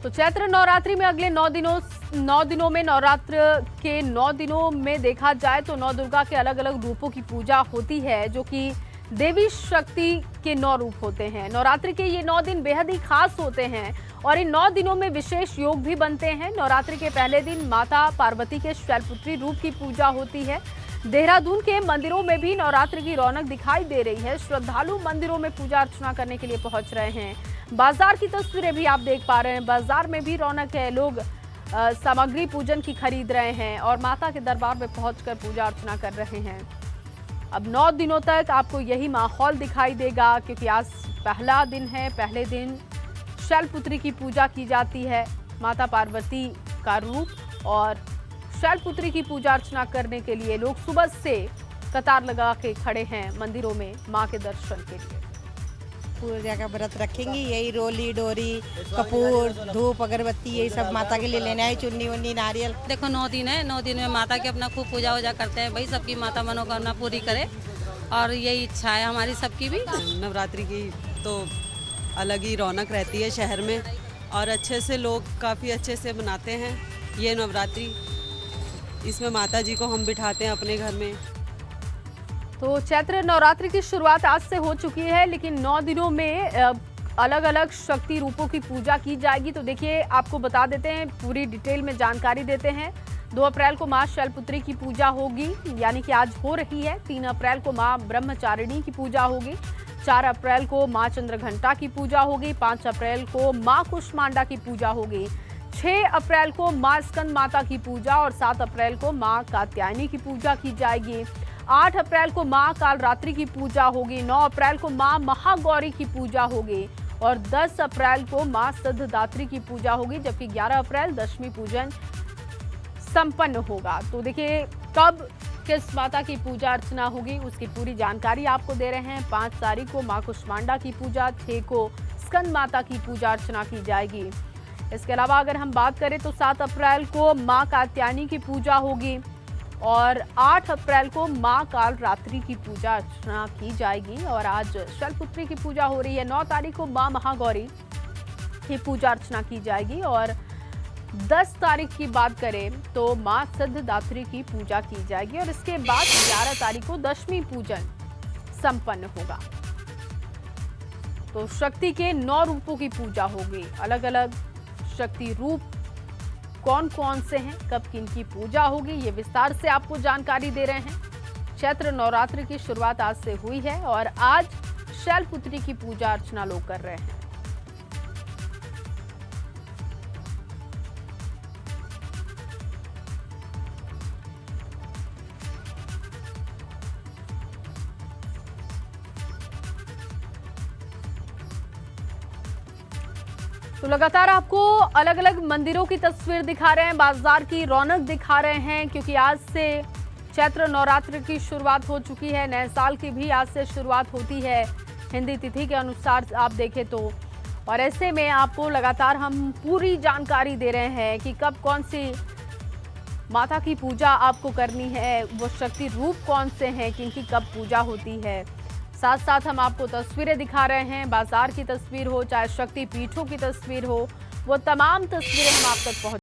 तो चैत्र नवरात्रि में अगले 9 दिनों में नवरात्र के 9 दिनों में देखा जाए तो नौ दुर्गा के अलग अलग रूपों की पूजा होती है, जो कि देवी शक्ति के 9 रूप होते हैं। नवरात्रि के ये 9 दिन बेहद ही खास होते हैं और इन 9 दिनों में विशेष योग भी बनते हैं। नवरात्रि के पहले दिन माता पार्वती के शैलपुत्री रूप की पूजा होती है। देहरादून के मंदिरों में भी नवरात्रि की रौनक दिखाई दे रही है। श्रद्धालु मंदिरों में पूजा अर्चना करने के लिए पहुंच रहे हैं। बाजार की तस्वीरें भी आप देख पा रहे हैं। बाजार में भी रौनक है, लोग सामग्री पूजन की खरीद रहे हैं और माता के दरबार में पहुंचकर पूजा अर्चना कर रहे हैं। अब 9 दिनों तक आपको यही माहौल दिखाई देगा, क्योंकि आज पहला दिन है। पहले दिन शैलपुत्री की पूजा की जाती है, माता पार्वती का रूप, और शैलपुत्री की पूजा अर्चना करने के लिए लोग सुबह से कतार लगा के खड़े हैं मंदिरों में मां के दर्शन के लिए। पूजा का व्रत रखेंगी, यही रोली डोरी कपूर धूप अगरबत्ती यही सब माता के लिए लेने आई, चुन्नी उन्नी नारियल। देखो 9 दिन है, 9 दिन में माता की अपना खूब पूजा वूजा करते हैं। भाई सबकी माता मनोकामना पूरी करे और यही इच्छा है हमारी सबकी भी। नवरात्रि की तो अलग ही रौनक रहती है शहर में और अच्छे से लोग काफ़ी अच्छे से मनाते हैं ये नवरात्रि। इसमें माता जी को हम बिठाते हैं अपने घर में। तो चैत्र नवरात्रि की शुरुआत आज से हो चुकी है, लेकिन 9 दिनों में अलग अलग शक्ति रूपों की पूजा की जाएगी। तो देखिए, आपको बता देते हैं, पूरी डिटेल में जानकारी देते हैं। 2 अप्रैल को मां शैलपुत्री की पूजा होगी, यानी कि आज हो रही है। 3 अप्रैल को मां ब्रह्मचारिणी की पूजा होगी। 4 अप्रैल को मां चंद्रघंटा की पूजा होगी। 5 अप्रैल को मां कुष्मांडा की पूजा होगी। 6 अप्रैल को मां स्कंद माता की पूजा और 7 अप्रैल को मां कात्यायनी की पूजा की जाएगी। 8 अप्रैल को मां कालरात्रि की पूजा होगी। 9 अप्रैल को मां महागौरी की पूजा होगी और 10 अप्रैल को मां सिद्धदात्री की पूजा होगी, जबकि 11 अप्रैल दशमी पूजन संपन्न होगा। तो देखिए, कब किस माता की पूजा अर्चना होगी उसकी पूरी जानकारी आपको दे रहे हैं। 5 तारीख को मां कुष्मांडा की पूजा, 6 को स्कंद माता की पूजा अर्चना की जाएगी। इसके अलावा अगर हम बात करें तो 7 अप्रैल को मां कात्यायनी की पूजा होगी और 8 अप्रैल को मां कालरात्रि की पूजा अर्चना की जाएगी और आज शैलपुत्री की पूजा हो रही है। 9 तारीख को मां महागौरी की पूजा अर्चना की जाएगी और 10 तारीख की बात करें तो मां सिद्धदात्री की पूजा की जाएगी और इसके बाद 11 तारीख को दशमी पूजन संपन्न होगा। तो शक्ति के 9 रूपों की पूजा होगी। अलग अलग शक्ति रूप कौन कौन से हैं, कब किनकी पूजा होगी, ये विस्तार से आपको जानकारी दे रहे हैं। चैत्र नवरात्रि की शुरुआत आज से हुई है और आज शैलपुत्री की पूजा अर्चना लोग कर रहे हैं। तो लगातार आपको अलग अलग मंदिरों की तस्वीर दिखा रहे हैं, बाजार की रौनक दिखा रहे हैं, क्योंकि आज से चैत्र नवरात्र की शुरुआत हो चुकी है। नए साल की भी आज से शुरुआत होती है हिंदी तिथि के अनुसार आप देखें तो। और ऐसे में आपको लगातार हम पूरी जानकारी दे रहे हैं कि कब कौन सी माता की पूजा आपको करनी है, वो शक्ति रूप कौन से हैं, किनकी कब पूजा होती है। साथ साथ हम आपको तस्वीरें दिखा रहे हैं, बाजार की तस्वीर हो चाहे शक्ति पीठों की तस्वीर हो, वो तमाम तस्वीरें हम आप तक पहुंचा